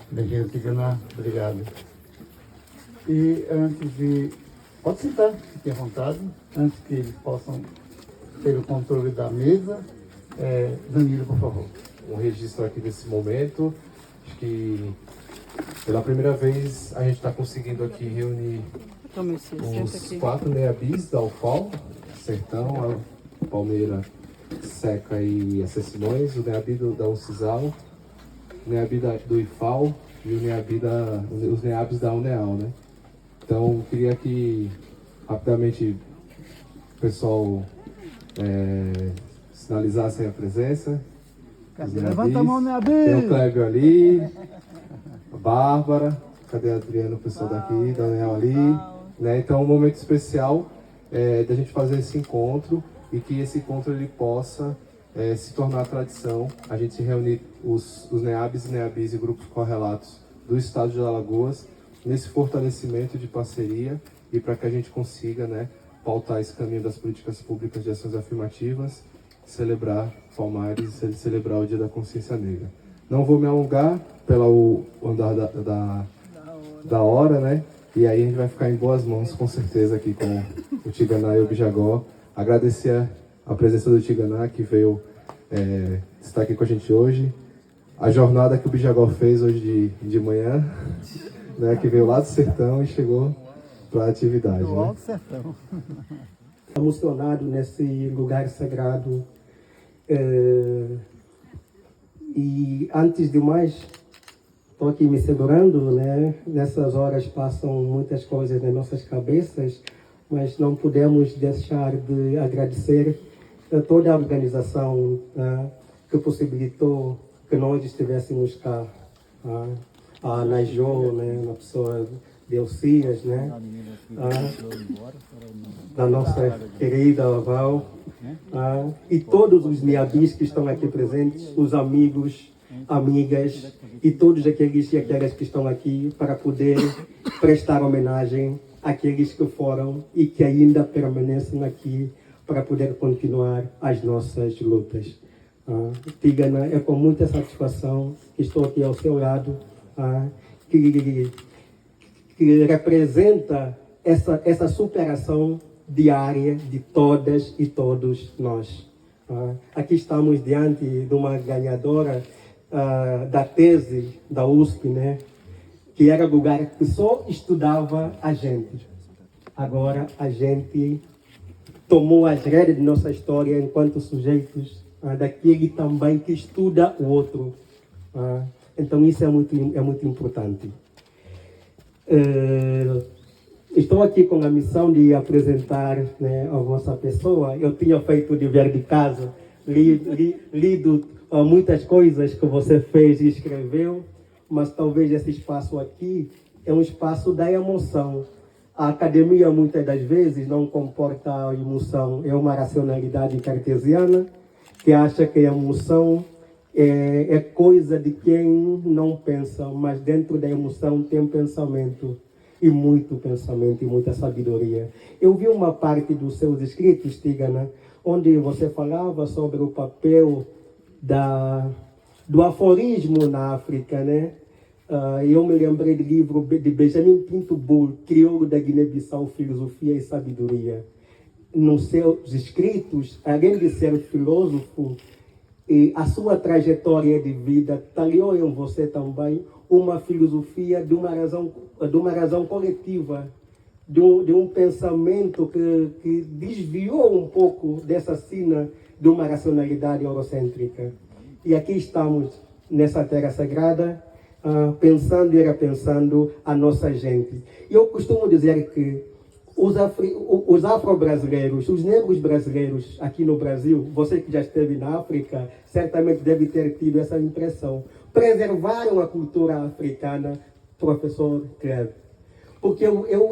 Bem-vindo, Tigana. Obrigado. E antes de... Pode sentar, fique à vontade. Antes que eles possam ter o controle da mesa, Danilo, por favor. Um registro aqui desse momento. Acho que pela primeira vez a gente está conseguindo aqui reunir os 4 NEABIs da UFAL, Sertão, a Palmeira, Seca e a Simões, o NEABI da UNCISAL, o NEABI do IFAL e os NEABs da UNEAL, né? Então, eu queria que rapidamente o pessoal sinalizasse a presença. Levanta a mão, NEABI! Tem o Clébio ali, a Bárbara, cadê a Adriana, o pessoal daqui, da UNEAL ali, né? Então, é um momento especial da gente fazer esse encontro e que esse encontro ele possa se tornar tradição, a gente reunir os NEABs e NEABIs e grupos correlatos do estado de Alagoas nesse fortalecimento de parceria e para que a gente consiga, né, pautar esse caminho das políticas públicas de ações afirmativas, celebrar Palmares e celebrar o Dia da Consciência Negra. Não vou me alongar pelo andar da hora, né? E aí a gente vai ficar em boas mãos, com certeza, aqui com o Tigana e o Bijagó. Agradecer a presença do Tigana, que veio estar aqui com a gente hoje. A jornada que o Bijagó fez hoje de manhã, né? Que veio lá do sertão e chegou para a atividade. Do né? Alto Sertão. Emocionado nesse lugar sagrado. E antes de mais, estou aqui me segurando, né? Nessas horas passam muitas coisas nas nossas cabeças, mas não podemos deixar de agradecer a toda a organização, né, que possibilitou que nós estivéssemos cá. A Najô, né, na pessoa de Elcias, né? Da nossa querida Val, e todos os NEABIs que estão aqui presentes, os amigos, amigas e todos aqueles e aquelas que estão aqui para poder prestar homenagem àqueles que foram e que ainda permanecem aqui para poder continuar as nossas lutas. Tigana, é com muita satisfação que estou aqui ao seu lado, que representa essa superação diária de todas e todos nós. Aqui estamos diante de uma ganhadora da tese da USP, né? Que era lugar que só estudava a gente. Agora a gente tomou as rédeas de nossa história enquanto sujeitos daquele também que estuda o outro. Então isso é muito importante. Estou aqui com a missão de apresentar, né, a vossa pessoa. Eu tinha feito o dever de casa, lido muitas coisas que você fez e escreveu, mas talvez esse espaço aqui é um espaço da emoção. A academia muitas das vezes não comporta a emoção, é uma racionalidade cartesiana que acha que a emoção é coisa de quem não pensa, mas dentro da emoção tem pensamento, e muito pensamento e muita sabedoria. Eu vi uma parte dos seus escritos, Tigana, onde você falava sobre o papel do aforismo na África, né? Eu me lembrei do livro de Benjamin Pinto Bull, Crioulo da Guiné-Bissau, Filosofia e Sabedoria. Nos seus escritos, além de ser filósofo, e a sua trajetória de vida talhou em você também uma filosofia de uma razão coletiva, de um pensamento que desviou um pouco dessa sina de uma racionalidade eurocêntrica. E aqui estamos, nessa terra sagrada, pensando e repensando a nossa gente. E eu costumo dizer que os afro-brasileiros, os negros brasileiros aqui no Brasil, você que já esteve na África, certamente deve ter tido essa impressão. Preservaram a cultura africana, professor Clébio. Porque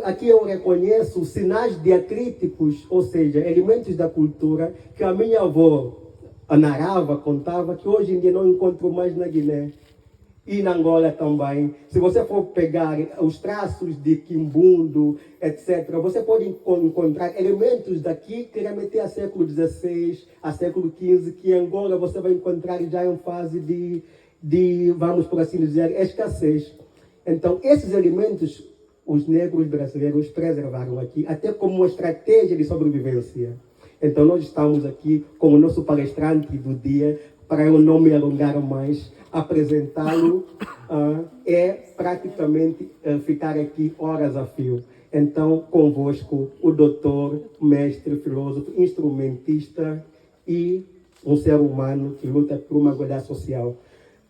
aqui eu reconheço sinais diacríticos, ou seja, elementos da cultura que a minha avó, a Narava, contava que hoje em dia não encontro mais na Guiné. E na Angola também. Se você for pegar os traços de Quimbundo, etc., você pode encontrar elementos daqui que remetem a século XVI, a século XV, que em Angola você vai encontrar já em fase de de, vamos por assim dizer, escassez. Então, esses elementos, os negros brasileiros preservaram aqui, até como uma estratégia de sobrevivência. Então, nós estamos aqui com o nosso palestrante do dia, para eu não me alongar mais, apresentá-lo é praticamente ficar aqui horas a fio. Então, convosco, o doutor, mestre, filósofo, instrumentista e um ser humano que luta por uma igualdade social,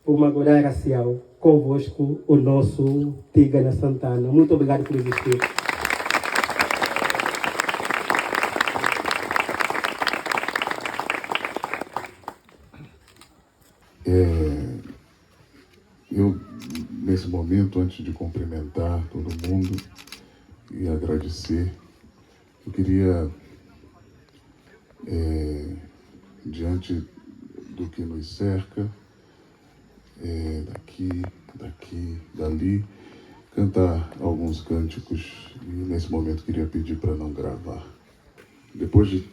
por uma igualdade racial. Convosco, o nosso Tigana Santana. Muito obrigado por existir. Eu, nesse momento, antes de cumprimentar todo mundo e agradecer, eu queria, diante do que nos cerca, daqui, dali, cantar alguns cânticos e nesse momento queria pedir para não gravar. Depois de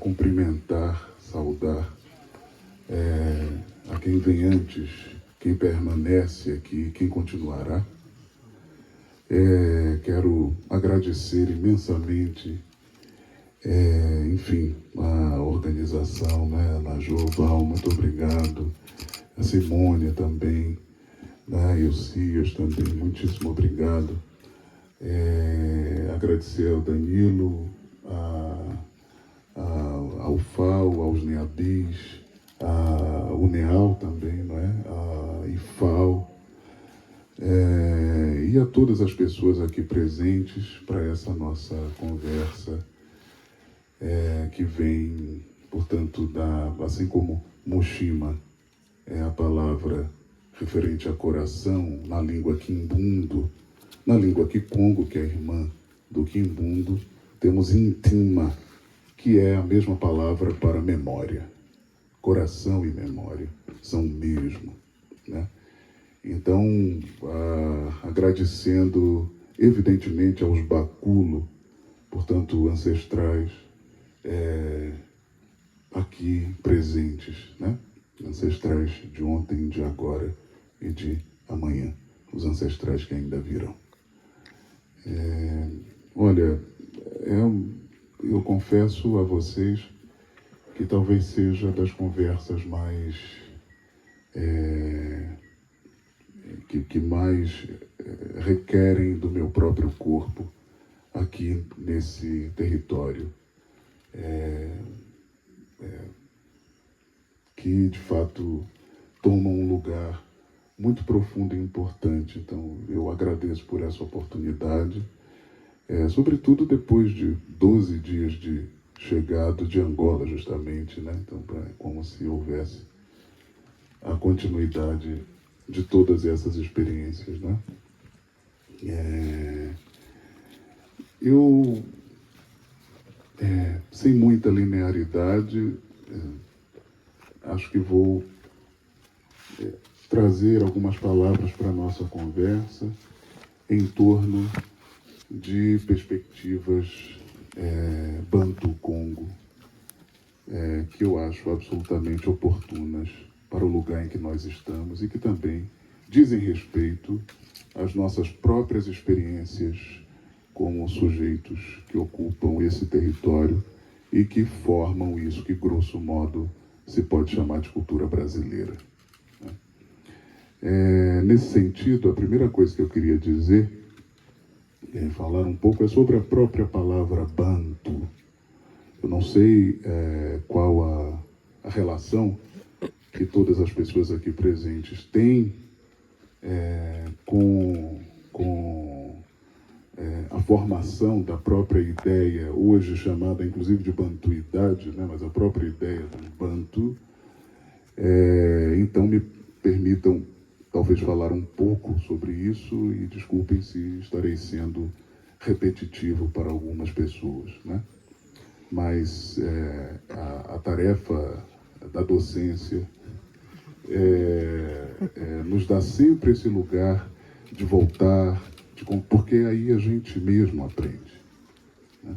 cumprimentar, saudar a quem vem antes, quem permanece aqui, quem continuará, quero agradecer imensamente, enfim, a organização, né, a Joval, muito obrigado, a Simônia também, né, e o Cias também, muitíssimo obrigado. Agradecer ao Danilo, ao FAO, aos NEABIs, ao UNEAL também, não é? A IFAO, e a todas as pessoas aqui presentes para essa nossa conversa, que vem, portanto, assim como Moshima é a palavra referente a coração na língua quimbundo, na língua kikongo, que é irmã do quimbundo, temos intima, que é a mesma palavra para memória. Coração e memória são o mesmo, né? Então, agradecendo evidentemente aos Bakulo, portanto ancestrais aqui presentes, né? Ancestrais de ontem, de agora e de amanhã, os ancestrais que ainda virão. Olha, eu confesso a vocês que talvez seja das conversas mais que mais requerem do meu próprio corpo aqui nesse território, que de fato toma um lugar muito profundo e importante. Então eu agradeço por essa oportunidade, sobretudo depois de 12 dias de chegado de Angola, justamente, né? Então, como se houvesse a continuidade de todas essas experiências, né? Eu, sem muita linearidade, acho que vou trazer algumas palavras para a nossa conversa em torno de perspectivas Bantu-Congo, que eu acho absolutamente oportunas para o lugar em que nós estamos e que também dizem respeito às nossas próprias experiências como sujeitos que ocupam esse território e que formam isso que, grosso modo, se pode chamar de cultura brasileira. Nesse sentido, a primeira coisa que eu queria dizer, falar um pouco, é sobre a própria palavra Bantu. Eu não sei qual a relação que todas as pessoas aqui presentes têm com a formação da própria ideia, hoje chamada inclusive de bantuidade, né? Mas a própria ideia do Bantu. Então me permitam talvez falar um pouco sobre isso e desculpem se estarei sendo repetitivo para algumas pessoas, né? Mas a tarefa da docência nos dá sempre esse lugar de voltar, porque aí a gente mesmo aprende, né?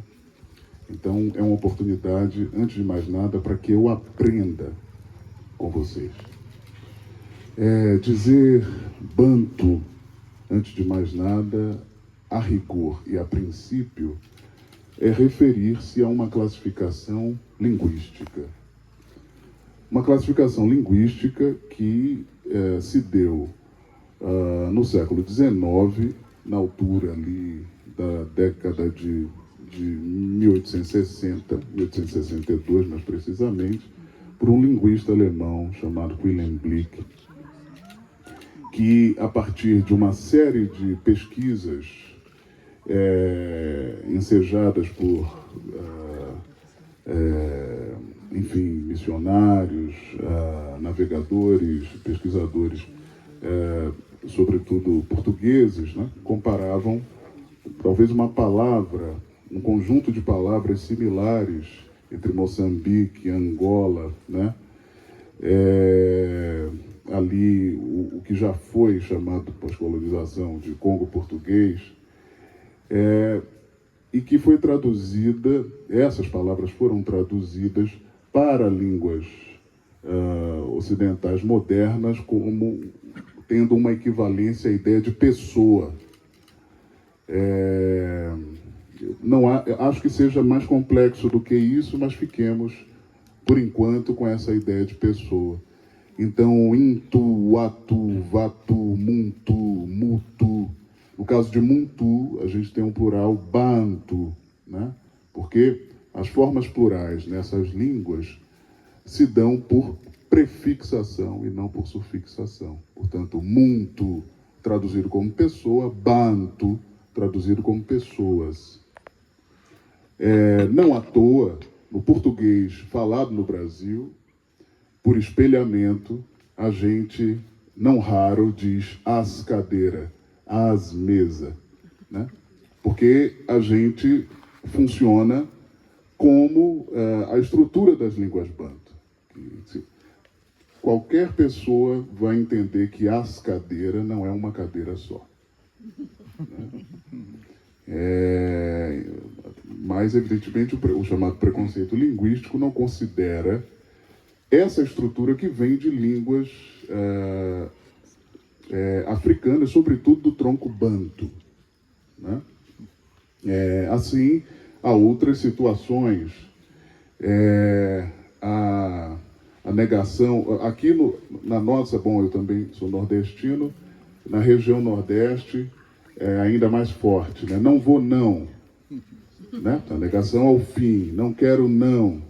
Então é uma oportunidade, antes de mais nada, para que eu aprenda com vocês. Dizer banto, antes de mais nada, a rigor e a princípio, é referir-se a uma classificação linguística. Uma classificação linguística que se deu no século XIX, na altura ali da década de 1860, 1862 mais precisamente, por um linguista alemão chamado Wilhelm Blix, que, a partir de uma série de pesquisas ensejadas por, enfim, missionários, navegadores, pesquisadores, sobretudo portugueses, né, comparavam talvez uma palavra, um conjunto de palavras similares entre Moçambique e Angola, né, ali o que já foi chamado pós-colonização de Congo português, e que foi traduzida, essas palavras foram traduzidas para línguas ocidentais modernas como tendo uma equivalência à ideia de pessoa. Não acho que seja mais complexo do que isso, mas fiquemos, por enquanto, com essa ideia de pessoa. Então, intu, atu, vatu, muntu, mutu. No caso de muntu, a gente tem um plural bantu, né? Porque as formas plurais nessas línguas se dão por prefixação e não por sufixação. Portanto, muntu, traduzido como pessoa, bantu, traduzido como pessoas. Não à toa, no português falado no Brasil, por espelhamento, a gente, não raro, diz as cadeira, as mesa, né? Porque a gente funciona como a estrutura das línguas bantu. Qualquer pessoa vai entender que as cadeira não é uma cadeira só. Mas, evidentemente, o chamado preconceito linguístico não considera essa estrutura que vem de línguas africanas, sobretudo do tronco bantu, né? Assim, há outras situações. A negação, aqui na nossa, bom, eu também sou nordestino, na região nordeste é ainda mais forte, né? Não vou não, né? A negação ao fim, não quero não,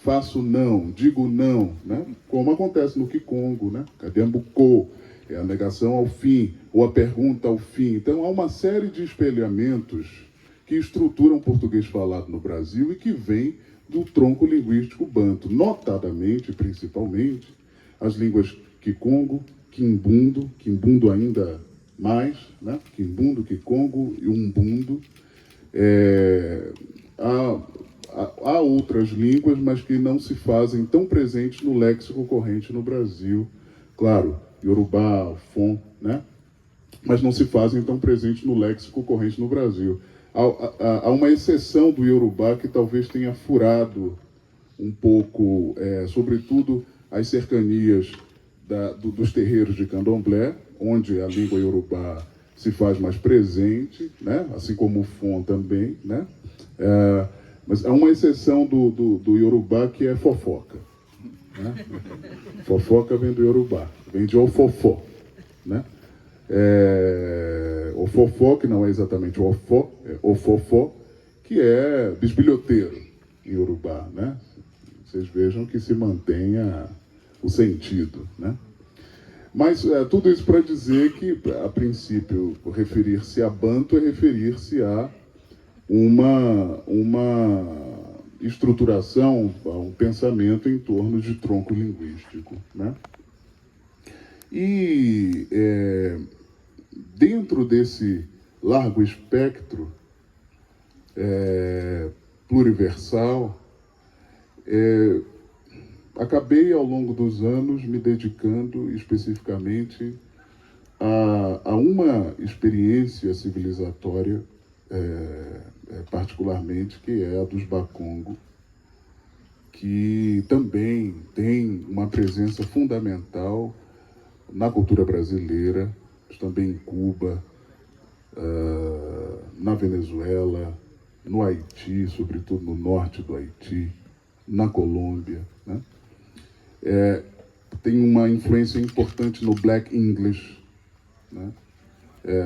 faço não, digo não, né? Como acontece no Kikongo, né? Cadembuco, é a negação ao fim, ou a pergunta ao fim. Então há uma série de espelhamentos que estruturam o português falado no Brasil e que vem do tronco linguístico bantu, notadamente, principalmente, as línguas Kikongo, Kimbundo ainda mais, né? Kimbundo, Kikongo e Umbundo. Há outras línguas, mas que não se fazem tão presentes no léxico corrente no Brasil. Claro, Yorubá, Fon, né? Mas não se fazem tão presentes no léxico corrente no Brasil. Há uma exceção do Yorubá que talvez tenha furado um pouco, sobretudo as cercanias dos terreiros de candomblé, onde a língua Yorubá se faz mais presente, né? Assim como o Fon também, né? Mas há uma exceção do Yorubá que é fofoca, né? Fofoca vem do Yorubá, vem de ofofó, né? O fofó, que não é exatamente o ofó, é o fofó, que é bisbilhoteiro em Yorubá, né? Vocês vejam que se mantenha o sentido, né? Mas tudo isso para dizer que, a princípio, referir-se a bantu é referir-se a uma estruturação, a um pensamento em torno de tronco linguístico, né? E dentro desse largo espectro pluriversal, acabei ao longo dos anos me dedicando especificamente a uma experiência civilizatória, particularmente, que é a dos Bakongo, que também tem uma presença fundamental na cultura brasileira, mas também em Cuba, na Venezuela, no Haiti, sobretudo no norte do Haiti, na Colômbia, né? Tem uma influência importante no Black English, né?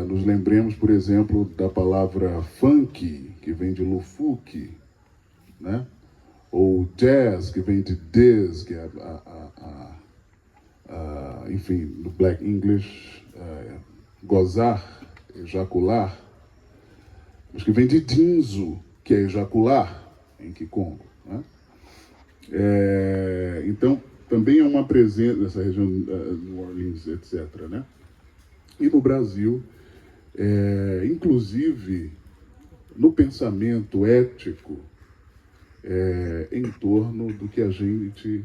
Nos lembremos, por exemplo, da palavra funk, que vem de lufuki, né? Ou jazz, que vem de diz, que é enfim, no Black English, gozar, ejacular, mas que vem de dinzo, que é ejacular, em Kikongo, né? Então, também é uma presença nessa região, New Orleans, etc., né? E no Brasil, inclusive no pensamento ético, em torno do que a gente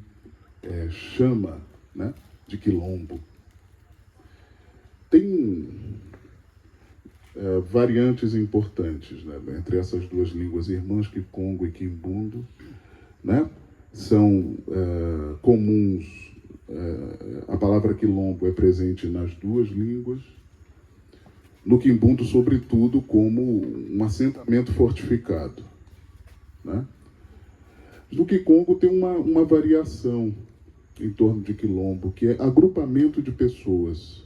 chama, né, de quilombo. Tem variantes importantes, né, entre essas duas línguas irmãs, Kikongo e Quimbundo, né? São comuns, a palavra quilombo é presente nas duas línguas, no Quimbundo, sobretudo, como um assentamento fortificado, né? No Kikongo tem uma variação em torno de quilombo, que é agrupamento de pessoas,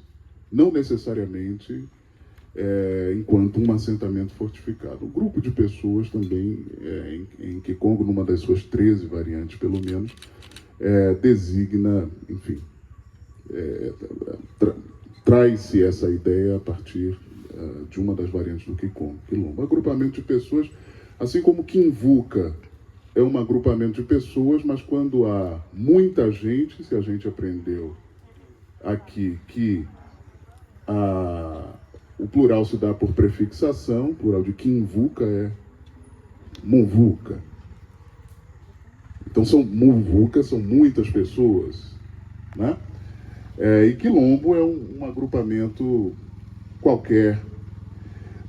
não necessariamente enquanto um assentamento fortificado. O grupo de pessoas também, em Kikongo, numa das suas 13 variantes, pelo menos, designa, enfim, traz-se essa ideia a partir de uma das variantes do Kikongo, quilombo. Agrupamento de pessoas, assim como Kimvuka é um agrupamento de pessoas, mas quando há muita gente, se a gente aprendeu aqui que o plural se dá por prefixação, o plural de Kimvuka é Muvuka. Então Muvuka são muitas pessoas, né? E quilombo é um agrupamento qualquer.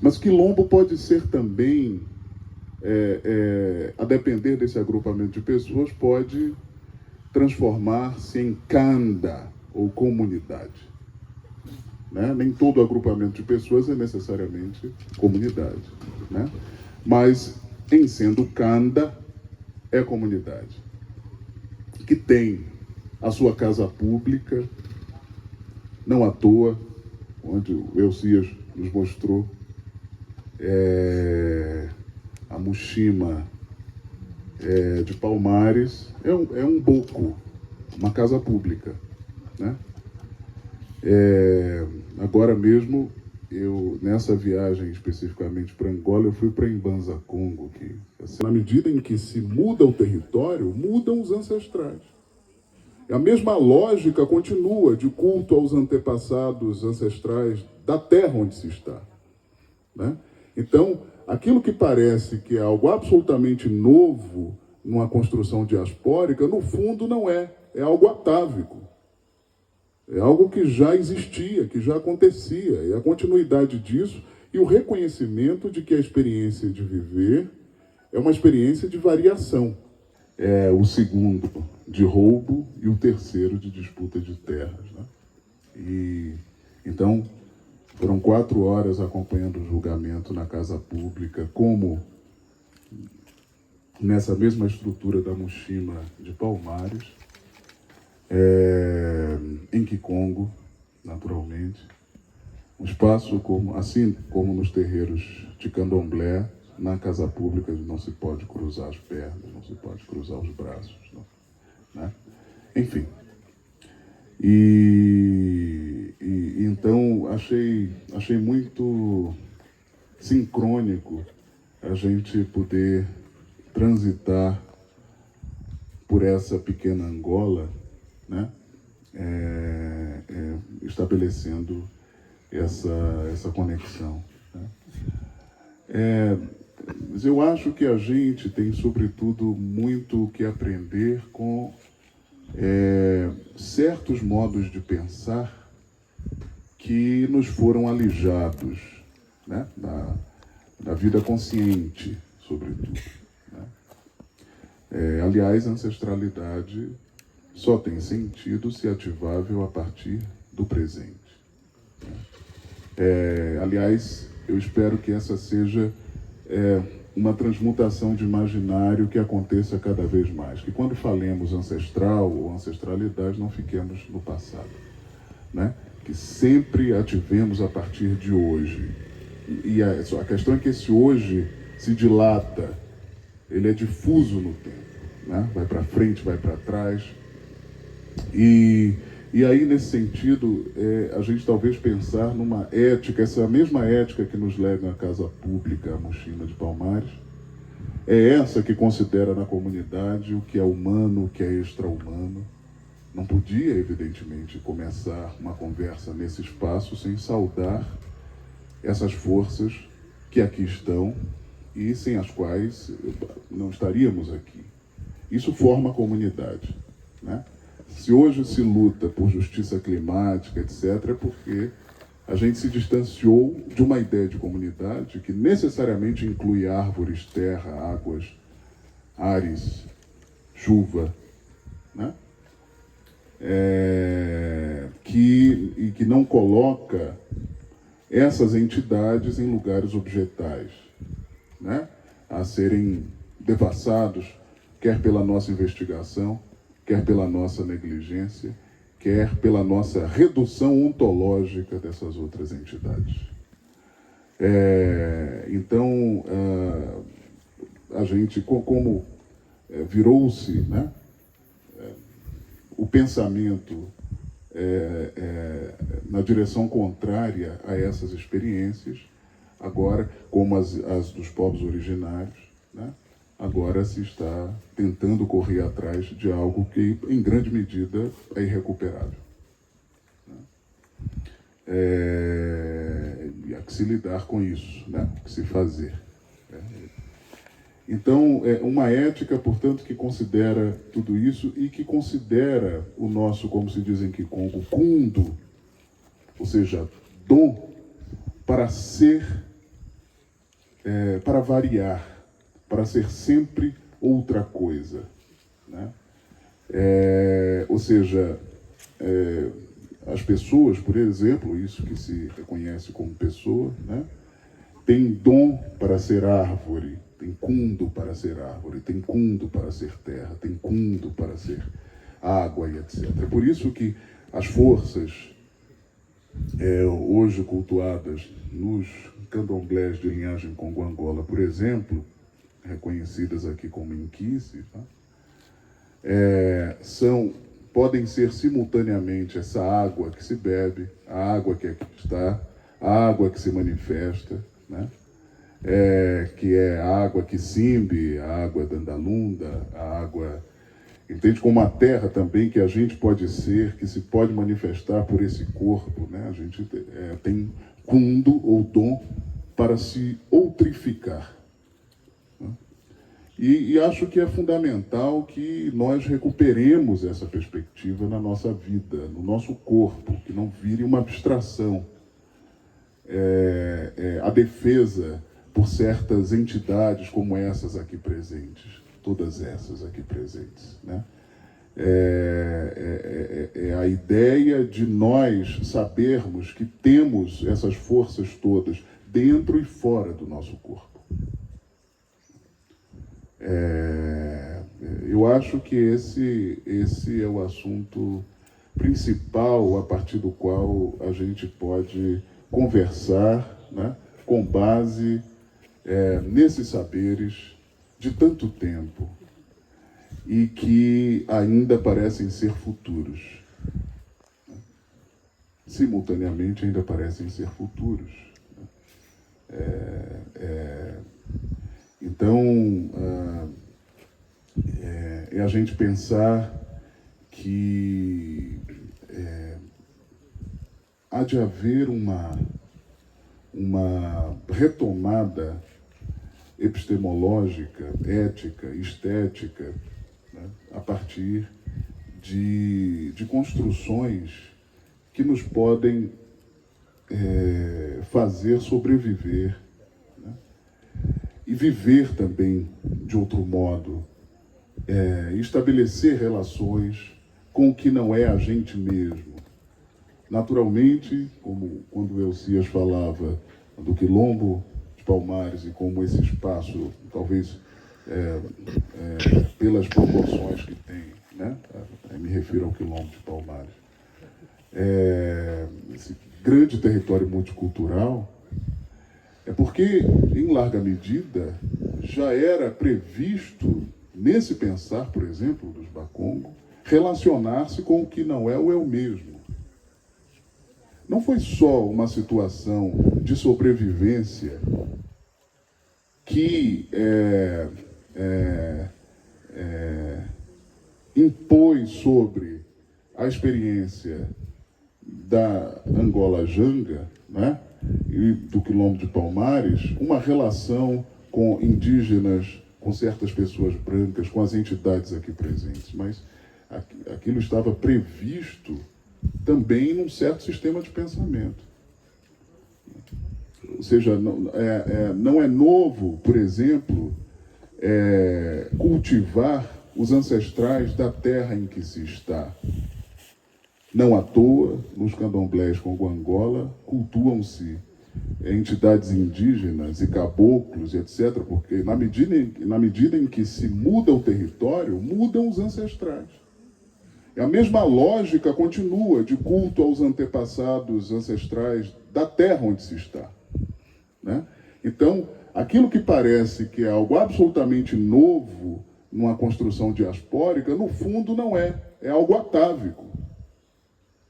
Mas quilombo pode ser também, a depender desse agrupamento de pessoas, pode transformar-se em kanda, ou comunidade, né? Nem todo agrupamento de pessoas é necessariamente comunidade, né? Mas, em sendo kanda, é comunidade, que tem a sua casa pública, não à toa, onde o Elcias nos mostrou, a Mushima de Palmares, é um boco, uma casa pública, né? Agora mesmo, nessa viagem especificamente para Angola, eu fui para Mbanza, Congo, que, assim, na medida em que se muda o território, mudam os ancestrais. A mesma lógica continua de culto aos antepassados ancestrais da terra onde se está, né? Então, aquilo que parece que é algo absolutamente novo numa construção diaspórica, no fundo não é algo atávico. É algo que já existia, que já acontecia, e a continuidade disso e o reconhecimento de que a experiência de viver é uma experiência de variação. O segundo de roubo e o terceiro de disputa de terras, né? E então foram 4 horas acompanhando o julgamento na casa pública, como nessa mesma estrutura da Mushima de Palmares, em Kikongo, naturalmente. Um espaço assim como nos terreiros de Candomblé, na casa pública não se pode cruzar as pernas, não se pode cruzar os braços, não, né? Enfim. Então achei muito sincrônico a gente poder transitar por essa pequena Angola, né? Estabelecendo essa conexão, né? Mas eu acho que a gente tem, sobretudo, muito o que aprender com certos modos de pensar que nos foram alijados, né? Da vida consciente, sobretudo, né? Aliás, a ancestralidade só tem sentido se ativável a partir do presente. Aliás, eu espero que essa seja uma transmutação de imaginário que aconteça cada vez mais. Que quando falemos ancestral ou ancestralidade, não fiquemos no passado, né? Que sempre ativemos a partir de hoje. E a questão é que esse hoje se dilata, ele é difuso no tempo, né? Vai para frente, vai para trás. E aí, nesse sentido, a gente talvez pensar numa ética, essa mesma ética que nos leva à casa pública, a Mochima de Palmares, é essa que considera na comunidade o que é humano, o que é extra-humano. Não podia, evidentemente, começar uma conversa nesse espaço sem saudar essas forças que aqui estão e sem as quais não estaríamos aqui. Isso forma a comunidade, né? Se hoje se luta por justiça climática, etc., é porque a gente se distanciou de uma ideia de comunidade que necessariamente inclui árvores, terra, águas, ares, chuva, né? E que não coloca essas entidades em lugares objetais, né? A serem devassados, quer pela nossa investigação, quer pela nossa negligência, quer pela nossa redução ontológica dessas outras entidades. Então, a gente, como virou-se, né, o pensamento na direção contrária a essas experiências, agora, como as dos povos originários, né, agora se está tentando correr atrás de algo que, em grande medida, é irrecuperável. E há que se lidar com isso, né? Há que se fazer. Então, uma ética, portanto, que considera tudo isso e que considera o nosso, como se diz em Kikongo, kundo, ou seja, dom, para ser, para variar, para ser sempre outra coisa, né? Ou seja, as pessoas, por exemplo, isso que se reconhece como pessoa, né, tem dom para ser árvore, tem kundo para ser árvore, tem kundo para ser terra, tem kundo para ser água e etc. É por isso que as forças hoje cultuadas nos candomblés de linhagem Congo-Angola, por exemplo, reconhecidas aqui como Inquice, tá? Podem ser simultaneamente essa água que se bebe, a água que aqui está, a água que se manifesta, né? Que é a água que Simbe, a água da Andalunda, a água, entende, como a terra também que a gente pode ser, que se pode manifestar por esse corpo, né? A gente tem kundo ou dom para se outrificar. E acho que é fundamental que nós recuperemos essa perspectiva na nossa vida, no nosso corpo, que não vire uma abstração. A defesa por certas entidades como essas aqui presentes, todas essas aqui presentes, né? A ideia de nós sabermos que temos essas forças todas dentro e fora do nosso corpo. Eu acho que esse é o assunto principal a partir do qual a gente pode conversar, né, com base nesses saberes de tanto tempo e que ainda parecem ser futuros. Simultaneamente ainda parecem ser futuros. Então, é a gente pensar que há de haver uma retomada epistemológica, ética, estética, né, a partir de construções que nos podem fazer sobreviver, né, e viver também de outro modo, estabelecer relações com o que não é a gente mesmo, naturalmente, como quando o Elcias falava do Quilombo de Palmares e como esse espaço, talvez pelas proporções que tem, né? Me refiro ao Quilombo de Palmares, esse grande território multicultural, é porque, em larga medida, já era previsto, nesse pensar, por exemplo, dos Bakongo, relacionar-se com o que não é o eu mesmo. Não foi só uma situação de sobrevivência que impôs sobre a experiência da Angola Janga, né, e do Quilombo de Palmares, uma relação com indígenas, com certas pessoas brancas, com as entidades aqui presentes, mas aquilo estava previsto também num certo sistema de pensamento. Ou seja, não é novo, por exemplo, cultivar os ancestrais da terra em que se está. Não à toa, nos candomblés Congo-Angola, cultuam-se entidades indígenas e caboclos, etc., porque na medida em que se muda o território, mudam os ancestrais. E a mesma lógica continua de culto aos antepassados ancestrais da terra onde se está, né? Então, aquilo que parece que é algo absolutamente novo numa construção diaspórica, no fundo não é algo atávico.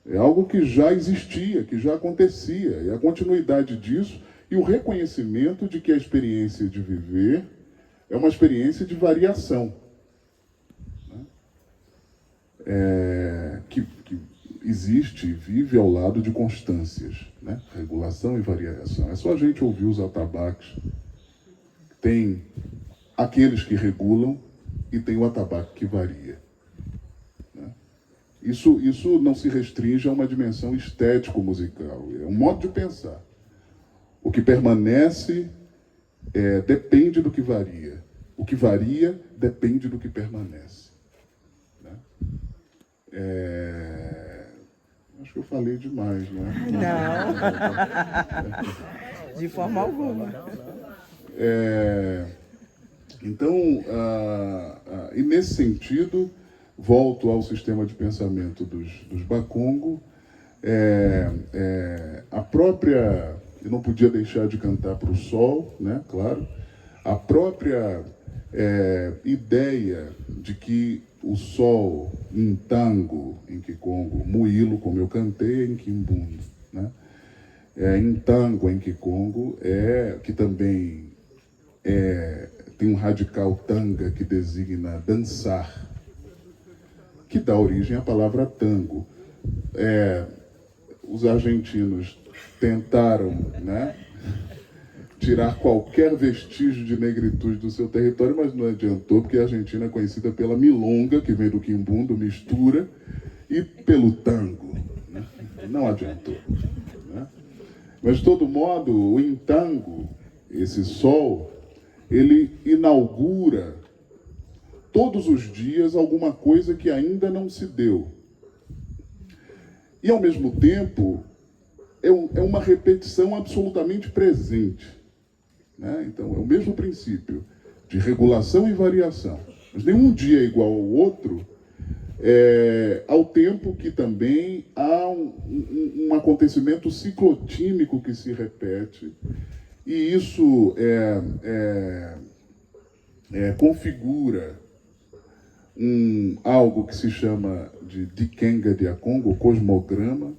É algo que já existia, que já acontecia, e a continuidade disso e o reconhecimento de que a experiência de viver é uma experiência de variação, né? Que existe e vive ao lado de constâncias, né? Regulação e variação. É só a gente ouvir os atabaques. Tem aqueles que regulam e tem o atabaque que varia. Isso não se restringe a uma dimensão estético-musical, é um modo de pensar. O que permanece depende do que varia. O que varia depende do que permanece, né? Acho que eu falei demais, né? Não, de forma alguma. Então, e nesse sentido, volto ao sistema de pensamento dos Bakongo, a própria, eu não podia deixar de cantar para o sol, né, claro, a própria ideia de que o sol em tango, em Kikongo, muilo, como eu cantei, em Kimbundo, né, em tango, em Kikongo, que também tem um radical tanga que designa dançar, que dá origem à palavra tango. Os argentinos tentaram, né, tirar qualquer vestígio de negritude do seu território, mas não adiantou, porque a Argentina é conhecida pela milonga, que vem do quimbundo, mistura, e pelo tango, né? Não adiantou, né? Mas, de todo modo, o intango, esse sol, ele inaugura todos os dias alguma coisa que ainda não se deu. E, ao mesmo tempo, é uma repetição absolutamente presente, né? Então, é o mesmo princípio de regulação e variação. Mas nenhum dia é igual ao outro, ao tempo que também há um acontecimento ciclotímico que se repete, e isso configura algo que se chama de Dikenga de Akongo, cosmograma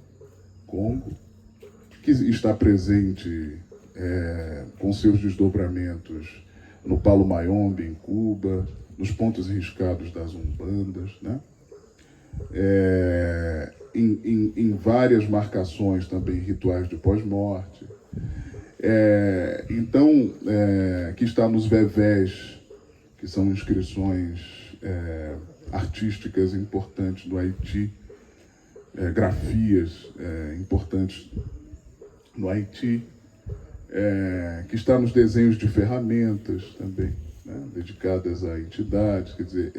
Congo, que está presente com seus desdobramentos no Palo Mayombe, em Cuba, nos pontos riscados das umbandas, né? Em várias marcações também rituais de pós-morte. Então, que está nos vevés, que são inscrições artísticas importantes do Haiti, grafias importantes no Haiti, que está nos desenhos de ferramentas também, né, dedicadas a entidades. Quer dizer,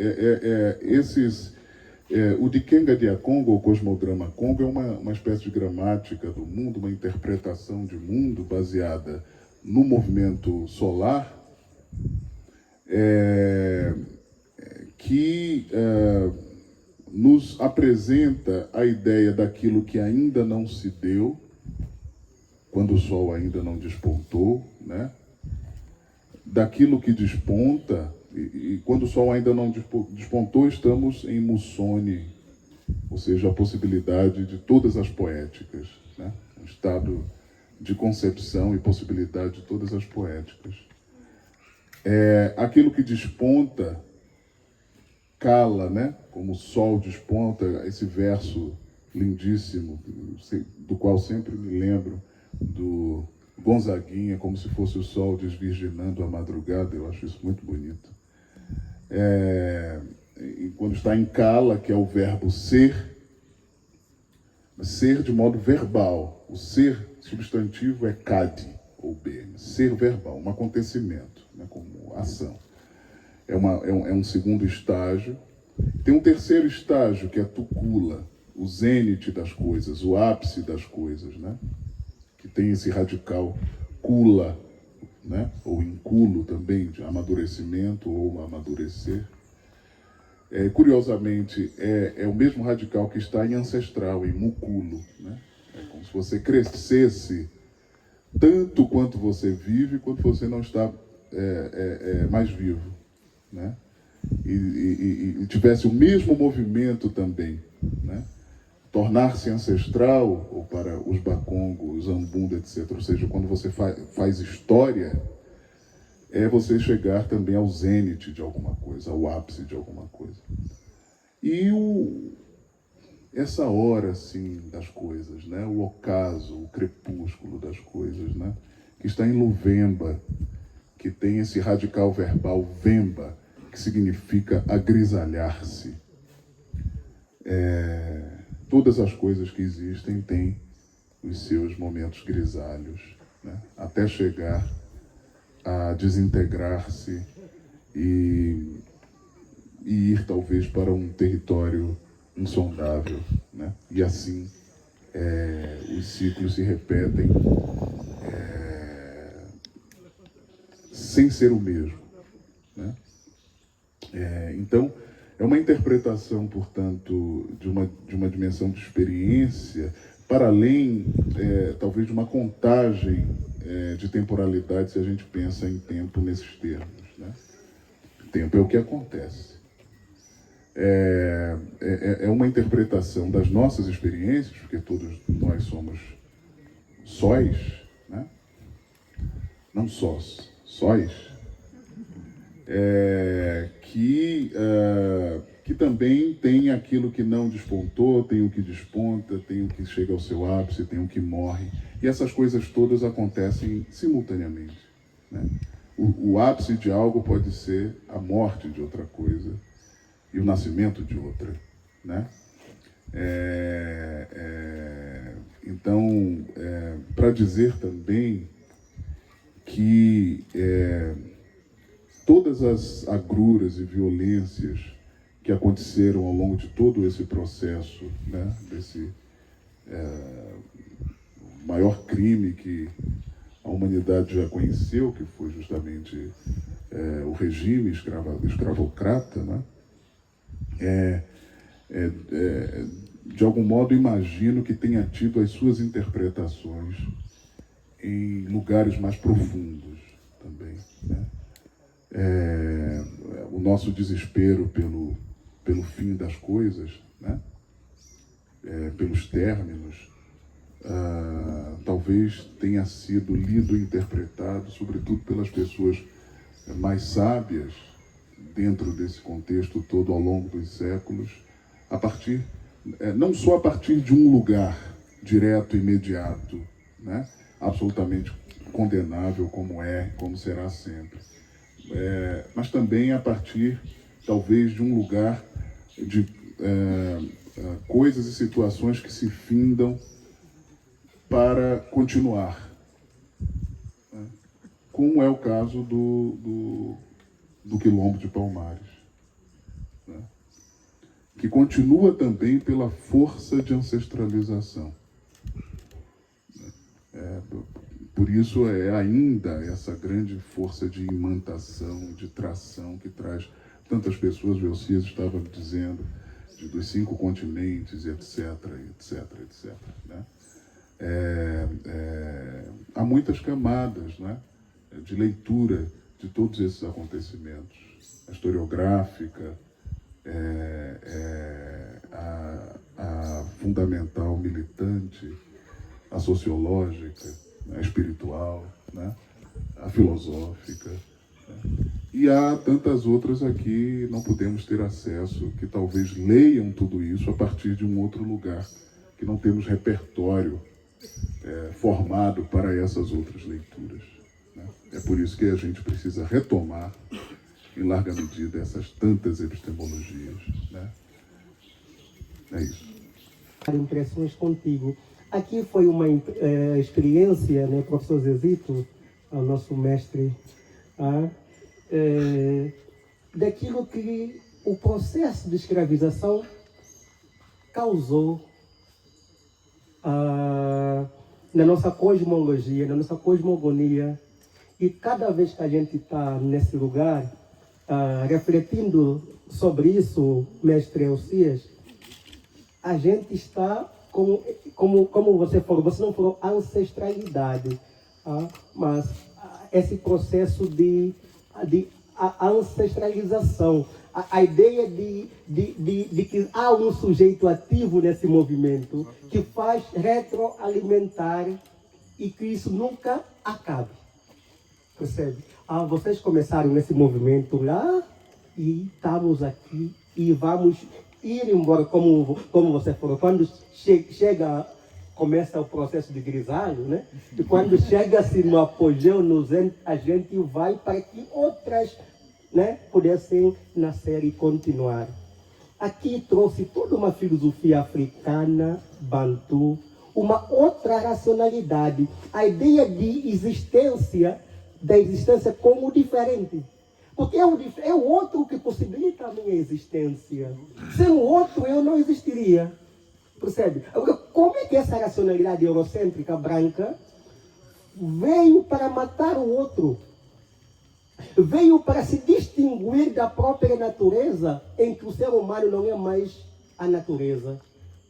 O Dikenga dia Congo, ou Cosmograma Congo, é uma espécie de gramática do mundo, uma interpretação de mundo baseada no movimento solar, que nos apresenta a ideia daquilo que ainda não se deu, quando o Sol ainda não despontou, né? Daquilo que desponta, e quando o Sol ainda não despontou, estamos em Mussone, ou seja, a possibilidade de todas as poéticas, né? Um estado de concepção e possibilidade de todas as poéticas. Aquilo que desponta, cala, né? Como o sol desponta, esse verso lindíssimo, do qual sempre me lembro, do Gonzaguinha, como se fosse o sol desvirginando a madrugada. Eu acho isso muito bonito. E quando está em cala, que é o verbo ser de modo verbal. O ser substantivo é cade, ou be, ser verbal, um acontecimento, né, como ação. É um segundo estágio. Tem um terceiro estágio, que é tucula, o zênite das coisas, o ápice das coisas, né? Que tem esse radical cula, né? Ou inculo também, de amadurecimento ou amadurecer. Curiosamente, é o mesmo radical que está em ancestral, em muculo, né? É como se você crescesse tanto quanto você vive, quanto você não está mais vivo, né? E tivesse o mesmo movimento também, né? Tornar-se ancestral, ou para os Bakongo, os Ambunda, etc. Ou seja, quando você faz história, é você chegar também ao zênite de alguma coisa, ao ápice de alguma coisa. E essa hora, assim, das coisas, né? O ocaso, o crepúsculo das coisas, né? Que está em Luvemba, que tem esse radical verbal vemba, que significa agrisalhar-se. Todas as coisas que existem têm os seus momentos grisalhos, né? Até chegar a desintegrar-se e ir talvez para um território insondável, né? E assim os ciclos se repetem sem ser o mesmo, né? Então, é uma interpretação, portanto, de uma dimensão de experiência, para além, talvez, de uma contagem de temporalidade, se a gente pensa em tempo nesses termos, né? Tempo é o que acontece. É uma interpretação das nossas experiências, porque todos nós somos sóis, né? Não sós, sóis, que também tem aquilo que não despontou, tem o que desponta, tem o que chega ao seu ápice, tem o que morre. E essas coisas todas acontecem simultaneamente, né? O ápice de algo pode ser a morte de outra coisa e o nascimento de outra, né? Então, para dizer também que todas as agruras e violências que aconteceram ao longo de todo esse processo, né, desse maior crime que a humanidade já conheceu, que foi justamente o regime escravocrata, né? De algum modo, imagino que tenha tido as suas interpretações em lugares mais profundos também, né? O nosso desespero pelo fim das coisas, né? Pelos términos, talvez tenha sido lido e interpretado, sobretudo pelas pessoas mais sábias, dentro desse contexto todo ao longo dos séculos, a partir, não só a partir de um lugar direto, imediato, né? Absolutamente condenável como será sempre, mas também a partir, talvez, de um lugar de coisas e situações que se findam para continuar, né? Como é o caso do Quilombo de Palmares, né? que continua também pela força de ancestralização. Por isso é ainda essa grande força de imantação, de tração que traz tantas pessoas, o Elcias estava dizendo, dos 5 continentes, etc, etc, etc. Né? Há muitas camadas, né, de leitura de todos esses acontecimentos. A historiográfica, a fundamental militante, a sociológica, a espiritual, né, a filosófica. Né? E há tantas outras aqui, não podemos ter acesso, que talvez leiam tudo isso a partir de um outro lugar, que não temos repertório formado para essas outras leituras. Né? É por isso que a gente precisa retomar, em larga medida, essas tantas epistemologias. Né? É isso. Impressões contigo. Aqui foi uma experiência, né, professor Zezito, o nosso mestre, daquilo que o processo de escravização causou na nossa cosmologia, na nossa cosmogonia. E cada vez que a gente está nesse lugar, refletindo sobre isso, mestre Elcias, a gente está, como você falou, você não falou ancestralidade, mas esse processo de ancestralização, a ideia de que há um sujeito ativo nesse movimento que faz retroalimentar e que isso nunca acabe. Percebe? Vocês começaram nesse movimento lá e estamos aqui e vamos ir embora, como você falou, quando começa o processo de grisalho, né? E quando chega-se no apogeu, a gente vai para que outras, né, pudessem nascer e continuar. Aqui trouxe toda uma filosofia africana, bantu, uma outra racionalidade, a ideia de existência, da existência como diferente. Porque é o outro que possibilita a minha existência. Sem o outro eu não existiria. Percebe? Agora, como é que essa racionalidade eurocêntrica branca veio para matar o outro? Veio para se distinguir da própria natureza, em que o ser humano não é mais a natureza,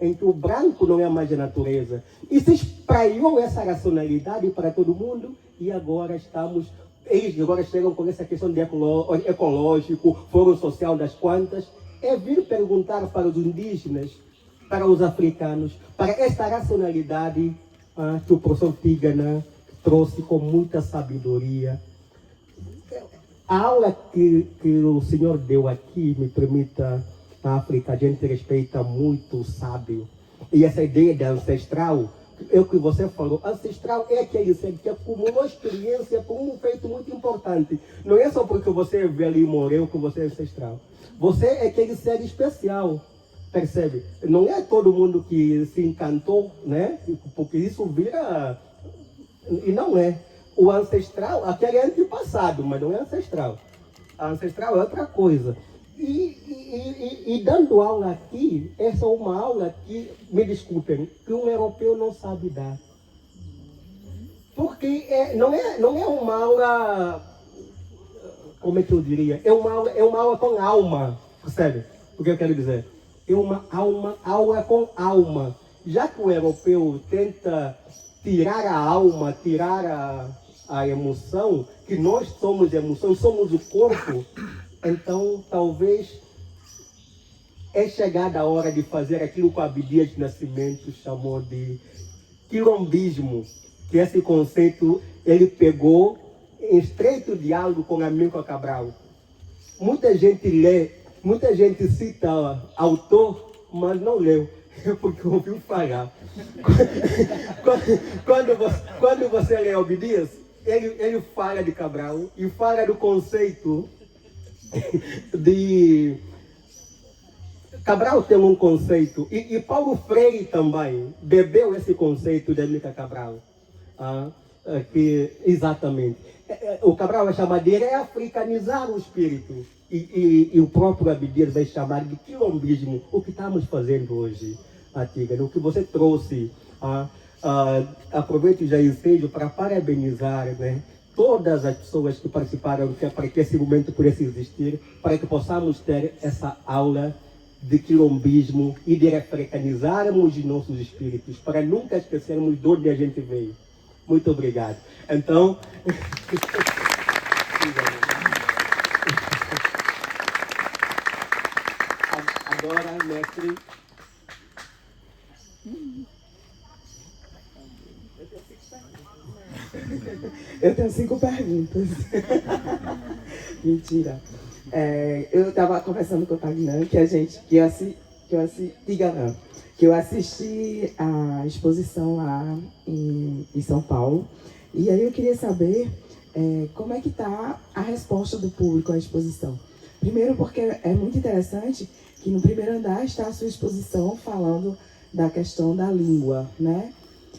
em que o branco não é mais a natureza. E se espraiou essa racionalidade para todo mundo, e agora eles agora chegam com essa questão de ecológico, fórum social das quantas, é vir perguntar para os indígenas, para os africanos, para esta racionalidade que o professor Tigana trouxe com muita sabedoria. A aula que o senhor deu aqui, me permita, na África a gente respeita muito o sábio. E essa ideia de ancestral, é o que você falou, ancestral é aquele ser que acumulou experiência por um feito muito importante. Não é só porque você é velho e morreu que você é ancestral. Você é aquele ser especial, percebe? Não é todo mundo que se encantou, né? Porque isso vira... E não é. O ancestral, aquele é antepassado, mas não é ancestral. A ancestral é outra coisa. E dando aula aqui, essa é uma aula que, me desculpem, que um europeu não sabe dar. Porque não é uma aula, como é que eu diria? É uma aula com alma, percebe? O que eu quero dizer? É uma aula com alma. Já que o europeu tenta tirar a alma, tirar a emoção, que nós somos emoção, somos o corpo, então talvez é chegada a hora de fazer aquilo que o Abdias de Nascimento chamou de quilombismo, que esse conceito ele pegou em estreito diálogo com Amílcar Cabral. Muita gente lê, muita gente cita autor, mas não leu, porque ouviu falar. Quando você lê Abdias, ele fala de Cabral e fala do conceito de... Cabral tem um conceito, e Paulo Freire também bebeu esse conceito de Amílcar Cabral. Que, exatamente. O Cabral vai chamar de reafricanizar o espírito. e o próprio Abdias vai chamar de quilombismo, o que estamos fazendo hoje, Tigana, o que você trouxe. Aproveito já o ensejo para parabenizar, né, todas as pessoas que participaram para que esse momento pudesse existir, para que possamos ter essa aula de quilombismo e de refrecanizarmos os nossos espíritos, para nunca esquecermos de onde a gente veio. Muito obrigado. Então... Agora, mestre... Eu tenho 5 perguntas. Mentira. Eu estava conversando com o Tagnan que eu assisti a exposição lá em São Paulo. E aí eu queria saber como é que está a resposta do público à exposição. Primeiro porque é muito interessante que no primeiro andar está a sua exposição falando da questão da língua, né?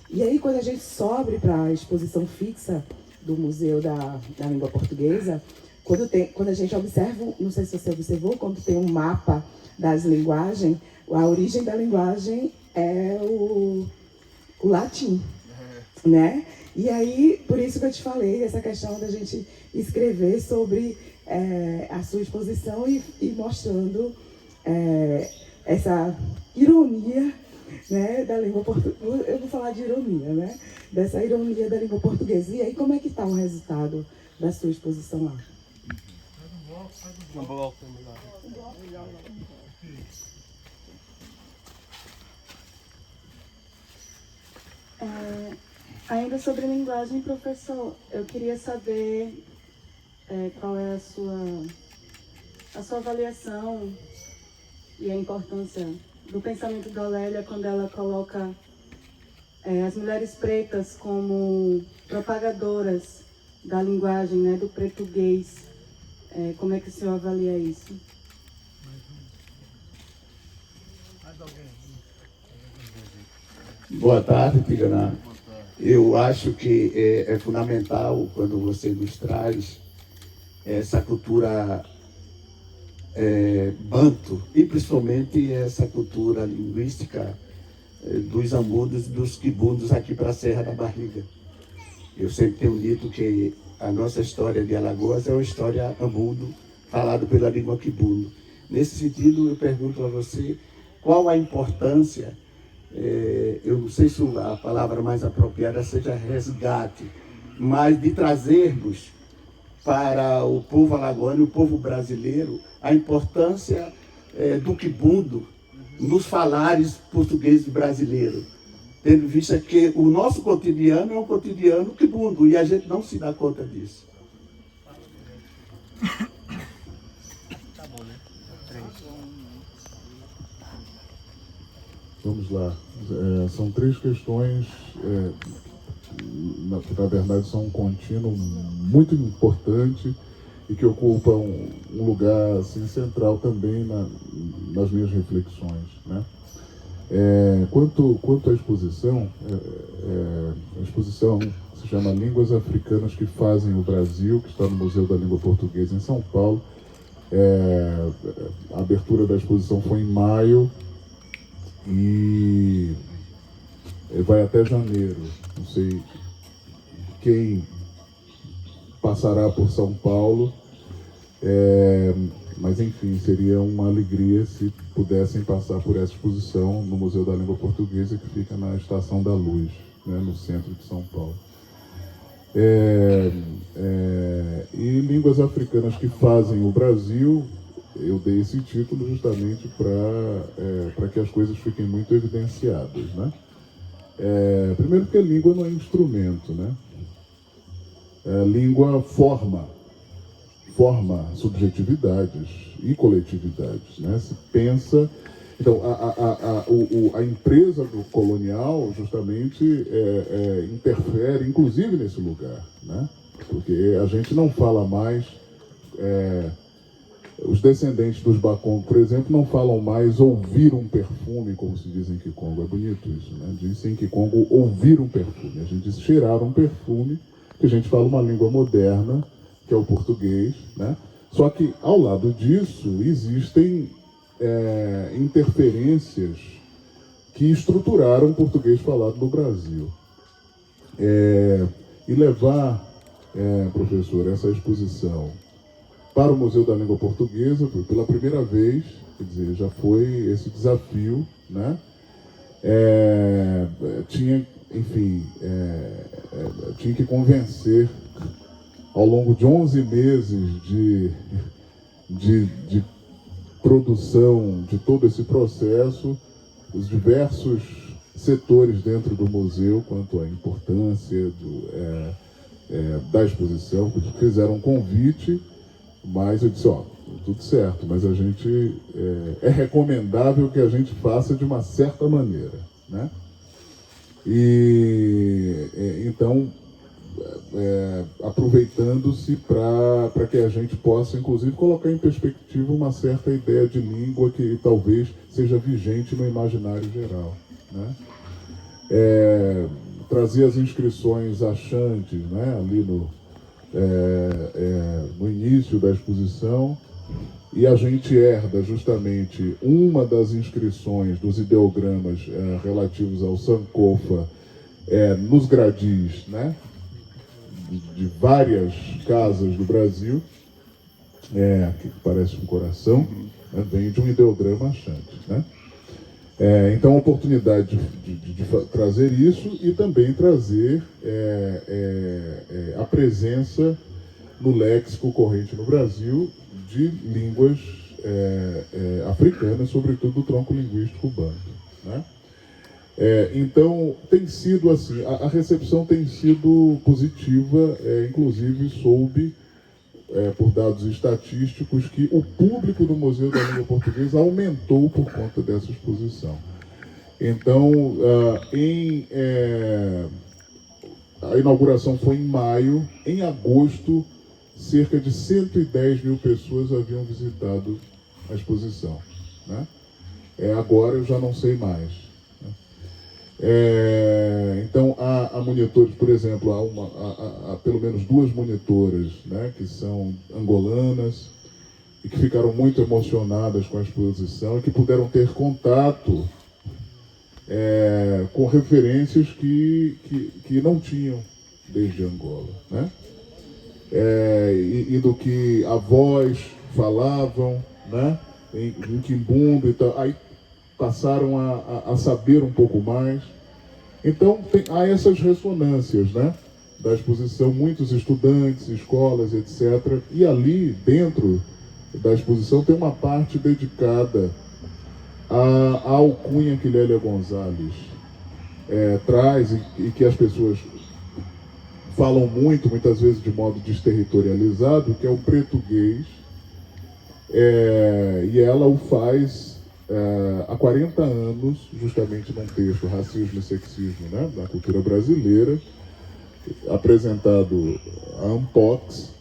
E aí quando a gente sobe para a exposição fixa do Museu da Língua Portuguesa, quando a gente observa, não sei se você observou, quando tem um mapa das linguagens, a origem da linguagem é o latim, né? E aí, por isso que eu te falei, essa questão da gente escrever sobre a sua exposição e mostrando essa ironia, né, da língua portuguesa. Eu vou falar de ironia, né? Dessa ironia da língua portuguesa. E aí, como é que está o resultado da sua exposição lá? Ainda sobre linguagem, professor, eu queria saber qual é a sua avaliação e a importância do pensamento da Aurélia quando ela coloca as mulheres pretas como propagadoras da linguagem, né, do português. Como é que o senhor avalia isso? Boa tarde, Tigana. Eu acho que é fundamental quando você nos traz essa cultura banto e principalmente essa cultura linguística dos amudos, dos quibundos aqui para a Serra da Barriga. Eu sempre tenho dito que a nossa história de Alagoas é uma história amudo, falada pela língua quibundo. Nesse sentido, eu pergunto a você qual a importância, eu não sei se a palavra mais apropriada seja resgate, mas de trazermos para o povo alagoano e o povo brasileiro a importância do quibundo nos falares portugueses brasileiros, tendo vista que o nosso cotidiano é um cotidiano quibundo e a gente não se dá conta disso. Vamos lá. São 3 questões, na verdade são um contínuo muito importante e que ocupam um lugar assim, central também nas minhas reflexões, né? Quanto à exposição, a exposição se chama Línguas Africanas que Fazem o Brasil, que está no Museu da Língua Portuguesa em São Paulo. A abertura da exposição foi em maio e vai até janeiro. Não sei quem passará por São Paulo, mas enfim, seria uma alegria se pudessem passar por essa exposição no Museu da Língua Portuguesa, que fica na Estação da Luz, né, no centro de São Paulo. E Línguas Africanas que Fazem o Brasil, eu dei esse título justamente para que as coisas fiquem muito evidenciadas, né? Primeiro porque a língua não é instrumento, né? Língua forma subjetividades e coletividades, né? Se pensa... Então, a empresa do colonial justamente interfere, inclusive, nesse lugar, né? Porque a gente não fala mais... os descendentes dos Bakongo, por exemplo, não falam mais ouvir um perfume, como se diz em Kikongo. É bonito isso, né? Diz em Kikongo ouvir um perfume. A gente diz cheirar um perfume, que a gente fala uma língua moderna, que é o português, né? Só que, ao lado disso, existem interferências que estruturaram o português falado no Brasil. E levar, professor, essa exposição para o Museu da Língua Portuguesa, pela primeira vez, quer dizer, já foi esse desafio, né? Tinha que convencer, ao longo de 11 meses de produção de todo esse processo, os diversos setores dentro do museu, quanto à importância da exposição, fizeram um convite, mas eu disse, tudo certo, mas a gente é recomendável que a gente faça de uma certa maneira, né? E então, aproveitando-se para que a gente possa, inclusive, colocar em perspectiva uma certa ideia de língua que talvez seja vigente no imaginário geral, né? Trazer as inscrições achantes, né, ali no início da exposição, e a gente herda justamente uma das inscrições dos ideogramas relativos ao Sankofa nos gradis, né, de várias casas do Brasil, que parece um coração, né, vem de um ideograma achante, né? Então, a oportunidade de trazer isso e também trazer a presença no léxico corrente no Brasil de línguas africanas, sobretudo do tronco linguístico banto, né? Então, tem sido assim, a recepção tem sido positiva, inclusive soube, por dados estatísticos, que o público do Museu da Língua Portuguesa aumentou por conta dessa exposição. Então, a inauguração foi em maio. Em agosto, cerca de 110 mil pessoas haviam visitado a exposição, né? Agora eu já não sei mais, né? Então, há monitores, por exemplo, há pelo menos 2 monitoras, né, que são angolanas e que ficaram muito emocionadas com a exposição e que puderam ter contato com referências que não tinham desde Angola, né? E do que avós falavam, né, em Quimbundo e tal, aí passaram a saber um pouco mais. Então, há essas ressonâncias, né, da exposição, muitos estudantes, escolas, etc. E ali, dentro da exposição, tem uma parte dedicada à alcunha que Lélia Gonzalez traz e que as pessoas falam muitas vezes de modo desterritorializado, que é o português, e ela o faz há 40 anos, justamente num texto, Racismo e Sexismo, né, da cultura brasileira, apresentado a Ampox,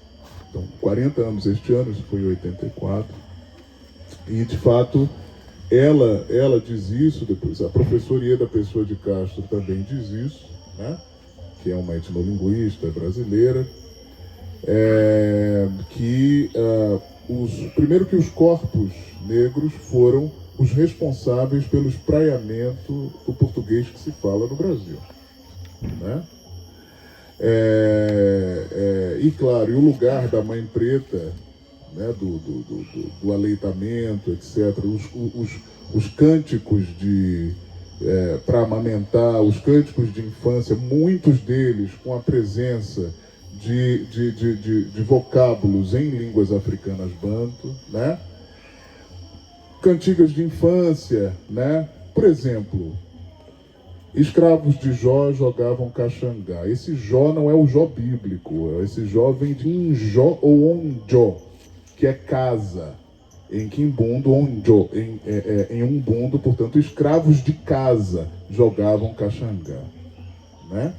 então 40 anos este ano, isso foi em 84, e de fato ela diz isso, depois a professora Ieda Pessoa de Castro também diz isso, né, que é uma etnolinguista brasileira, primeiro que os corpos negros foram os responsáveis pelo espraiamento do português que se fala no Brasil, né? E claro, e o lugar da mãe preta, né, do aleitamento, etc., os cânticos para amamentar, os cânticos de infância, muitos deles com a presença de vocábulos em línguas africanas banto, né? Cantigas de infância, né? Por exemplo, escravos de Jó jogavam caxangá. Esse Jó não é o Jó bíblico, esse Jó vem de Injó ou Onjó, que é casa. Em Quimbundo, Onjó, em Umbundo, portanto, escravos de casa jogavam caxangá, né?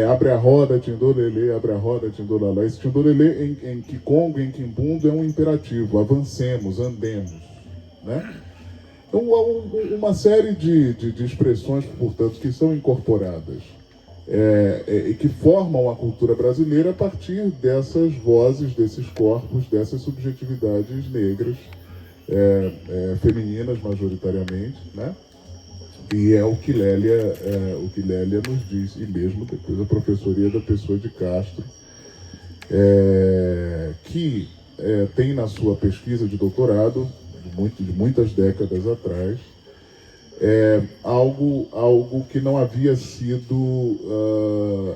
Abre a roda, Tindolelê, abre a roda, Tindolalá. Esse Tindolelê em Kikongo, em Quimbundo, é um imperativo, avancemos, andemos, né? Então, há uma série de expressões, portanto, que são incorporadas e que formam a cultura brasileira a partir dessas vozes, desses corpos, dessas subjetividades negras, femininas majoritariamente, né? E é o que Lélia nos diz, e mesmo depois a professoria da Pessoa de Castro, que tem na sua pesquisa de doutorado, de muitas décadas atrás, algo que não havia sido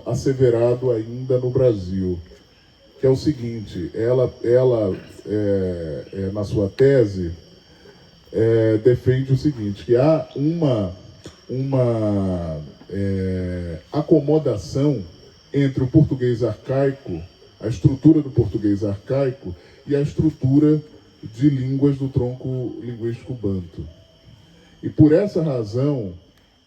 asseverado ainda no Brasil, que é o seguinte: ela na sua tese, defende o seguinte, que há uma acomodação entre o português arcaico, a estrutura do português arcaico, e a estrutura de línguas do tronco linguístico banto. E por essa razão,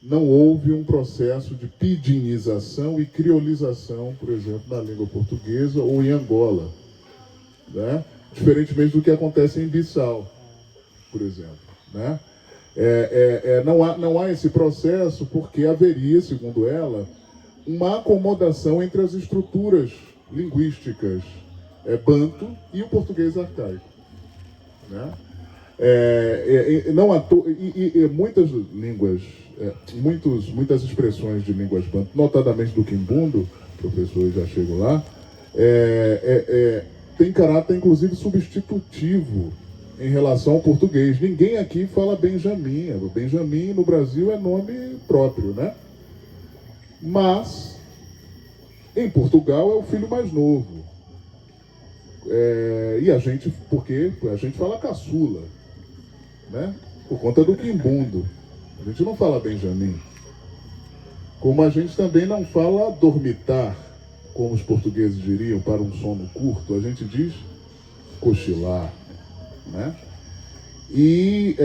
não houve um processo de pidginização e criolização, por exemplo, na língua portuguesa ou em Angola, né? Diferentemente do que acontece em Bissau, por exemplo, né? Não há esse processo porque haveria, segundo ela, uma acomodação entre as estruturas linguísticas banto e o português arcaico, né? Muitas línguas, muitas expressões de línguas banto, notadamente do quimbundo, professor, já chego lá, tem caráter inclusive substitutivo em relação ao português. Ninguém aqui fala Benjamin. O Benjamin no Brasil é nome próprio, né? Mas em Portugal é o filho mais novo. E a gente, porque a gente fala caçula, né? Por conta do quimbundo. A gente não fala Benjamin. Como a gente também não fala dormitar, como os portugueses diriam, para um sono curto, a gente diz cochilar, né? E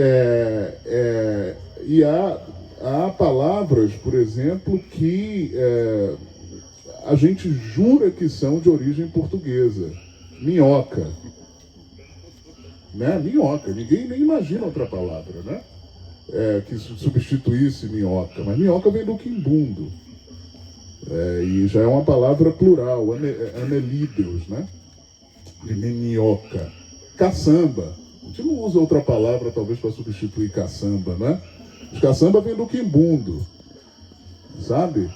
há palavras, por exemplo, que a gente jura que são de origem portuguesa. Minhoca, né? Minhoca, ninguém nem imagina outra palavra, né? Que substituísse minhoca, mas minhoca vem do quimbundo, e já é uma palavra plural, anelídeos, né? De minhoca. Caçamba, a gente não usa outra palavra talvez para substituir caçamba, né? Os caçamba vem do quimbundo, sabe?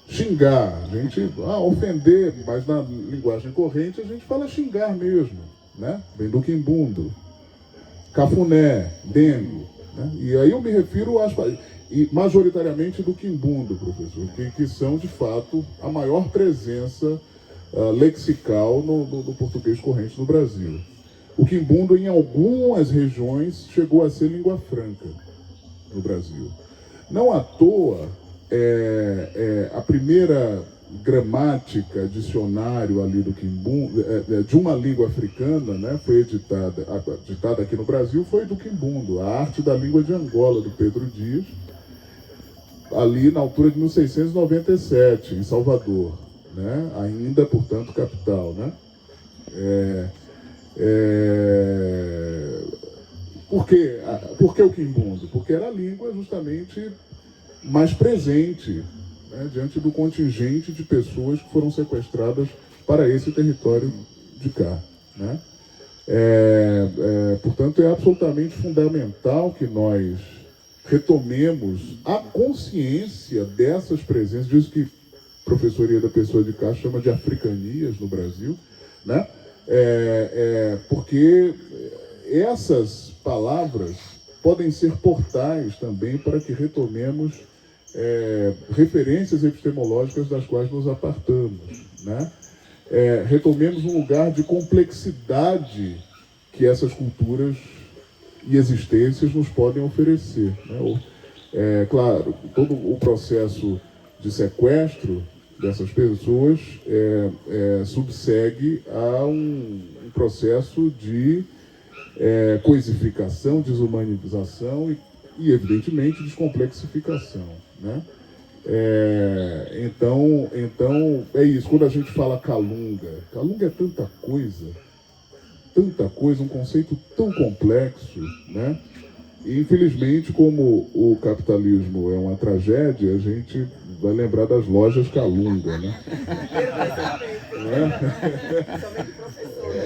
Xingar, a gente ofender, mas na linguagem corrente a gente fala xingar mesmo, né? Vem do quimbundo. Cafuné, dengo, né? E aí eu me refiro majoritariamente do quimbundo, professor, que são de fato a maior presença lexical no português corrente no Brasil. O quimbundo em algumas regiões chegou a ser língua franca no Brasil. Não à toa, a primeira gramática, dicionário ali do quimbundo, de uma língua africana, né, foi editada aqui no Brasil, foi do quimbundo, a arte da língua de Angola, do Pedro Dias, ali na altura de 1697, em Salvador, né, ainda, portanto, capital, né? Por que o quimbundo? Porque era a língua justamente mais presente, né, diante do contingente de pessoas que foram sequestradas para esse território de cá, né? Portanto, é absolutamente fundamental que nós retomemos a consciência dessas presenças, disso que a professoria da Pessoa de Castro chama de africanias no Brasil, né? Porque essas palavras podem ser portais também para que retomemos referências epistemológicas das quais nos apartamos, né? Retomemos um lugar de complexidade que essas culturas e existências nos podem oferecer, né? Claro, todo o processo de sequestro dessas pessoas subsegue a um processo de coisificação, desumanização e evidentemente, descomplexificação, né? Então é isso. Quando a gente fala calunga é tanta coisa, um conceito tão complexo, né? E, infelizmente, como o capitalismo é uma tragédia, a gente vai lembrar das lojas Calunga, né?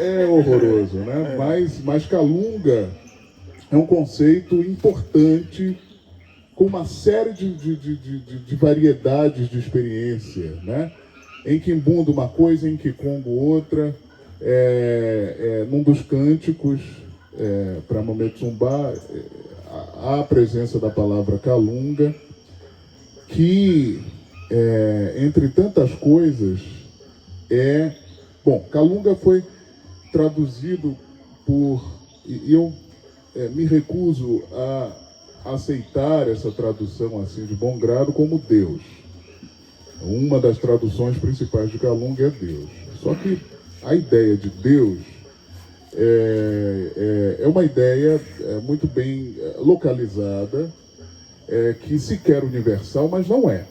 É horroroso, né? Mas Calunga é um conceito importante com uma série de variedades de experiência, né? Em Quimbunda uma coisa, em Kikongo outra. Num dos cânticos, para Mametsumbá, há a presença da palavra Calunga, que, entre tantas coisas, Calunga foi traduzido por... E eu me recuso a aceitar essa tradução assim de bom grado como Deus. Uma das traduções principais de Calunga é Deus. Só que a ideia de Deus é uma ideia muito bem localizada, que se quer universal, mas não é.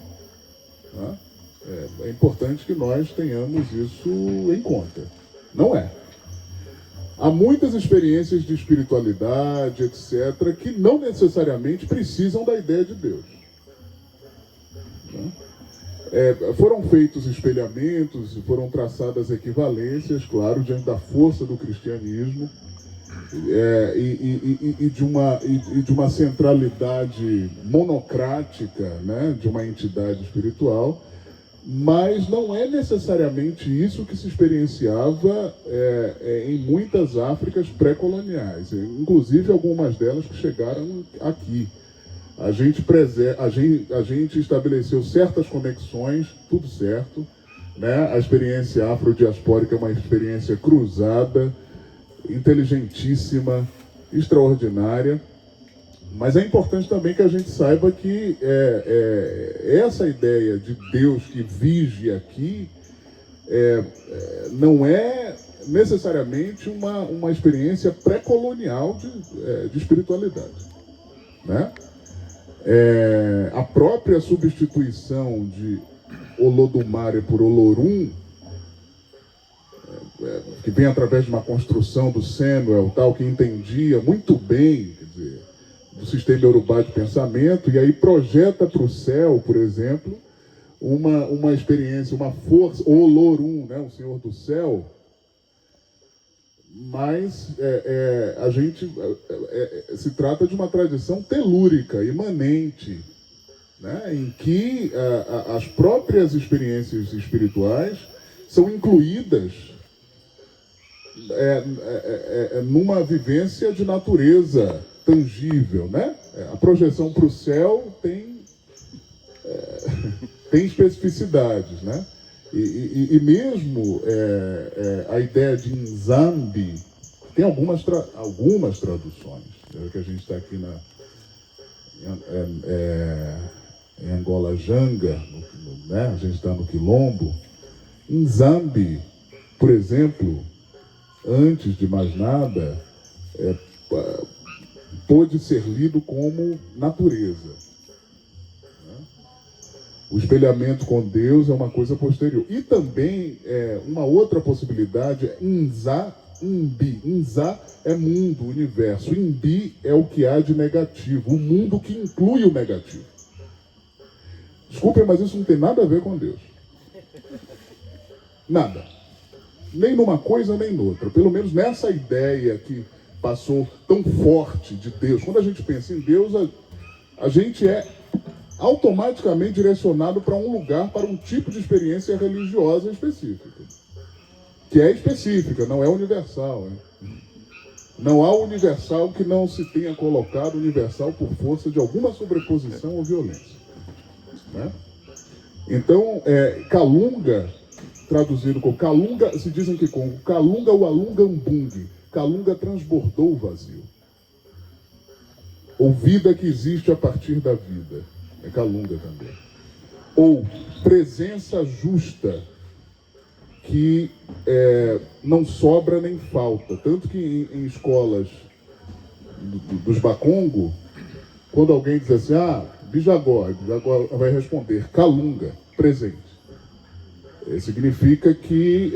Né? É importante que nós tenhamos isso em conta. Não é. Há muitas experiências de espiritualidade, etc., que não necessariamente precisam da ideia de Deus. Né? Foram feitos espelhamentos, foram traçadas equivalências, claro, diante da força do cristianismo e de uma centralidade monocrática, né, de uma entidade espiritual, mas não é necessariamente isso que se experienciava em muitas Áfricas pré-coloniais, inclusive algumas delas que chegaram aqui. A gente estabeleceu certas conexões, tudo certo, né? A experiência afrodiaspórica é uma experiência cruzada, inteligentíssima, extraordinária, mas é importante também que a gente saiba que essa ideia de Deus que vige aqui não é necessariamente uma experiência pré-colonial de espiritualidade, né? A própria substituição de Olodumare por Olorum, que vem através de uma construção do Samuel, tal, que entendia muito bem, quer dizer, do sistema Yorubá de pensamento, e aí projeta para o céu, por exemplo, uma experiência, uma força, Olorum, né, o Senhor do Céu, mas se trata de uma tradição telúrica, imanente, né, em que as próprias experiências espirituais são incluídas numa vivência de natureza tangível, né? A projeção para o céu tem especificidades, né? E mesmo a ideia de Nzambi tem algumas traduções, que a gente está aqui em Angola Janga, né? A gente está no Quilombo. Nzambi, por exemplo, antes de mais nada, pôde ser lido como natureza. O espelhamento com Deus é uma coisa posterior. E também uma outra possibilidade é Nza, Imbi. Nza é mundo, universo. Imbi é o que há de negativo, o mundo que inclui o negativo. Desculpem, mas isso não tem nada a ver com Deus. Nada. Nem numa coisa, nem noutra. Pelo menos nessa ideia que passou tão forte de Deus. Quando a gente pensa em Deus, a gente é automaticamente direcionado para um lugar, para um tipo de experiência religiosa específica. Que é específica, não é universal. Né? Não há universal que não se tenha colocado universal por força de alguma sobreposição ou violência. Né? Então, Calunga, traduzido como Calunga, se dizem que com Calunga o Alungambung. Calunga transbordou o vazio. Ou vida que existe a partir da vida. É Calunga também. Ou presença justa, que não sobra nem falta. Tanto que em escolas dos Bakongo, quando alguém diz assim, Bijagó vai responder, Calunga, presente. Significa que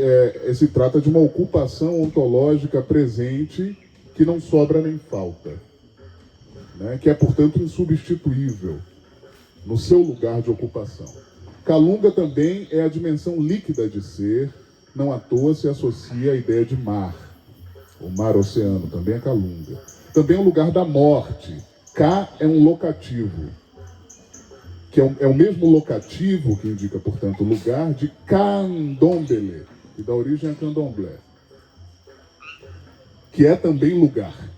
se trata de uma ocupação ontológica presente que não sobra nem falta. né, que é, portanto, insubstituível no seu lugar de ocupação. Calunga também é a dimensão líquida de ser, não à toa se associa à ideia de mar. O mar-oceano também é Calunga. Também é o lugar da morte. Cá é um locativo, que é o mesmo locativo que indica, portanto, o lugar de candombele, que dá origem a candomblé, que é também lugar,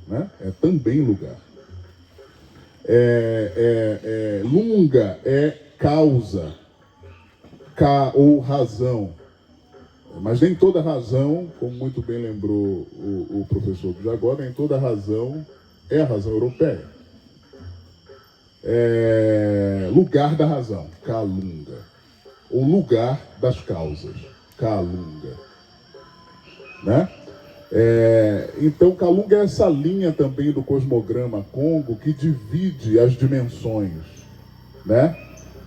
né? É também lugar. Lunga é causa, ou razão. Mas nem toda razão, como muito bem lembrou o professor do Jagó, nem toda razão é a razão europeia. Lugar da razão, Calunga. O lugar das causas, Calunga. Né? Então, Calunga é essa linha também do cosmograma Congo que divide as dimensões, né?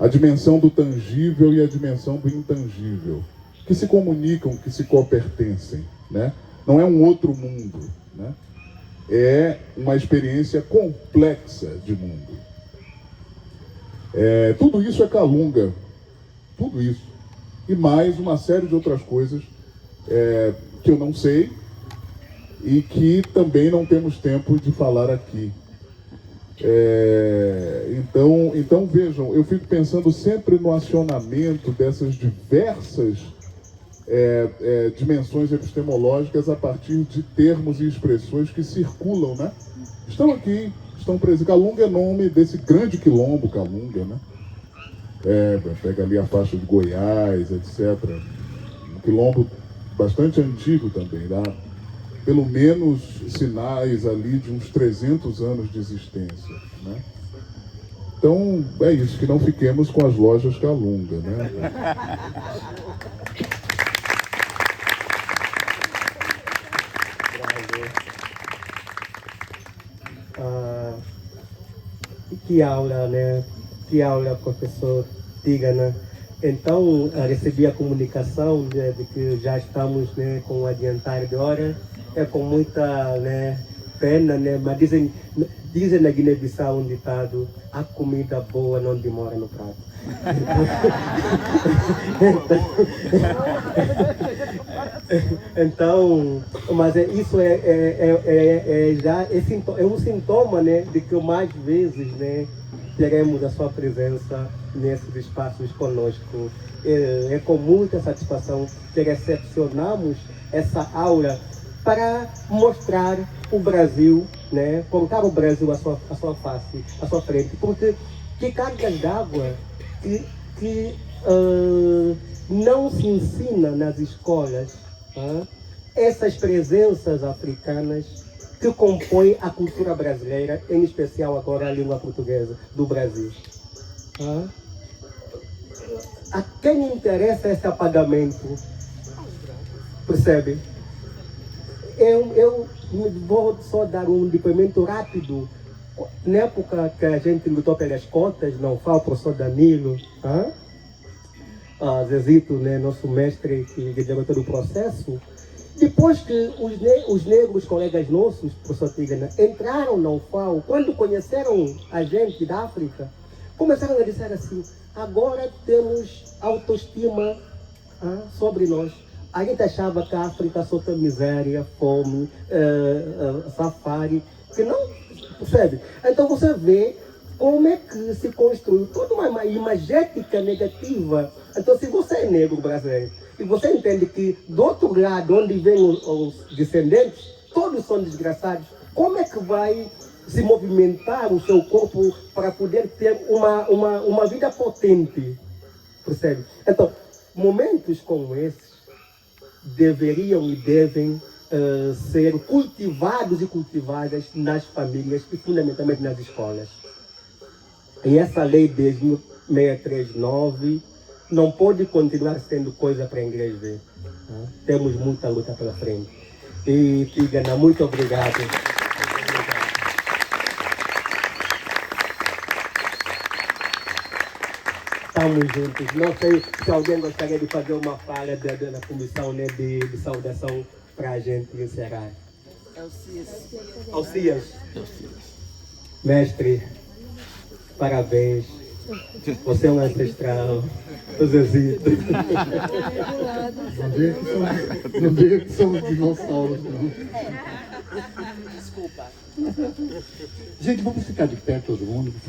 A dimensão do tangível e a dimensão do intangível, que se comunicam, que se copertencem, né? Não é um outro mundo, né? É uma experiência complexa de mundo. Tudo isso é Calunga, tudo isso. E mais uma série de outras coisas que eu não sei e que também não temos tempo de falar aqui. Então vejam, eu fico pensando sempre no acionamento dessas diversas dimensões epistemológicas a partir de termos e expressões que circulam, né? Estão aqui, estão presentes. Calunga é nome desse grande quilombo, Calunga, né? Pega ali a faixa de Goiás, etc. Um quilombo bastante antigo também, dá pelo menos sinais ali de uns 300 anos de existência, né? Então, é isso, que não fiquemos com as lojas Calunga, né? Que aula, né? Que aula, professor Tigana. Então, recebi a comunicação de que já estamos, né, com o adiantar de hora. É com muita, né, pena, né? Mas dizem na Guiné-Bissau um ditado: a comida boa não demora no prato. Então, mas isso já é um sintoma, né, de que mais vezes, né, teremos a sua presença nesses espaços conosco. É com muita satisfação que recepcionamos essa aula para mostrar o Brasil, né, colocar o Brasil à sua face, à sua frente, porque que cargas d'água que não se ensina nas escolas, essas presenças africanas que compõem a cultura brasileira, em especial agora a língua portuguesa do Brasil. A quem interessa esse apagamento? Percebe? Eu vou só dar um depoimento rápido. Na época que a gente lutou pelas cotas, não fala o professor Danilo, Zezito, né, nosso mestre que diretor do processo, depois que os negros colegas nossos, professor Tigana, entraram na UFAO, quando conheceram a gente da África, começaram a dizer assim: agora temos autoestima sobre nós. A gente achava que a África só tem miséria, fome, safari, que não, percebe? Então você vê como é que se construiu toda uma imagética negativa. Então, se você é negro brasileiro e você entende que do outro lado, onde vêm os descendentes, todos são desgraçados, como é que vai se movimentar o seu corpo para poder ter uma vida potente? Percebe? Então, momentos como esses deveriam e devem ser cultivados e cultivadas nas famílias e fundamentalmente nas escolas. E essa lei 10.639 não pode continuar sendo coisa para a igreja ver. Temos muita luta pela frente. E Tigana, muito obrigado. Estamos juntos. Não sei se alguém gostaria de fazer uma fala da comissão, né, de saudação para a gente encerrar. Alcias. Mestre, parabéns. Você é um ancestral. O Zezito. Não diga que somos dinossauros, não. Desculpa. Gente, vamos ficar de pé todo mundo, por favor.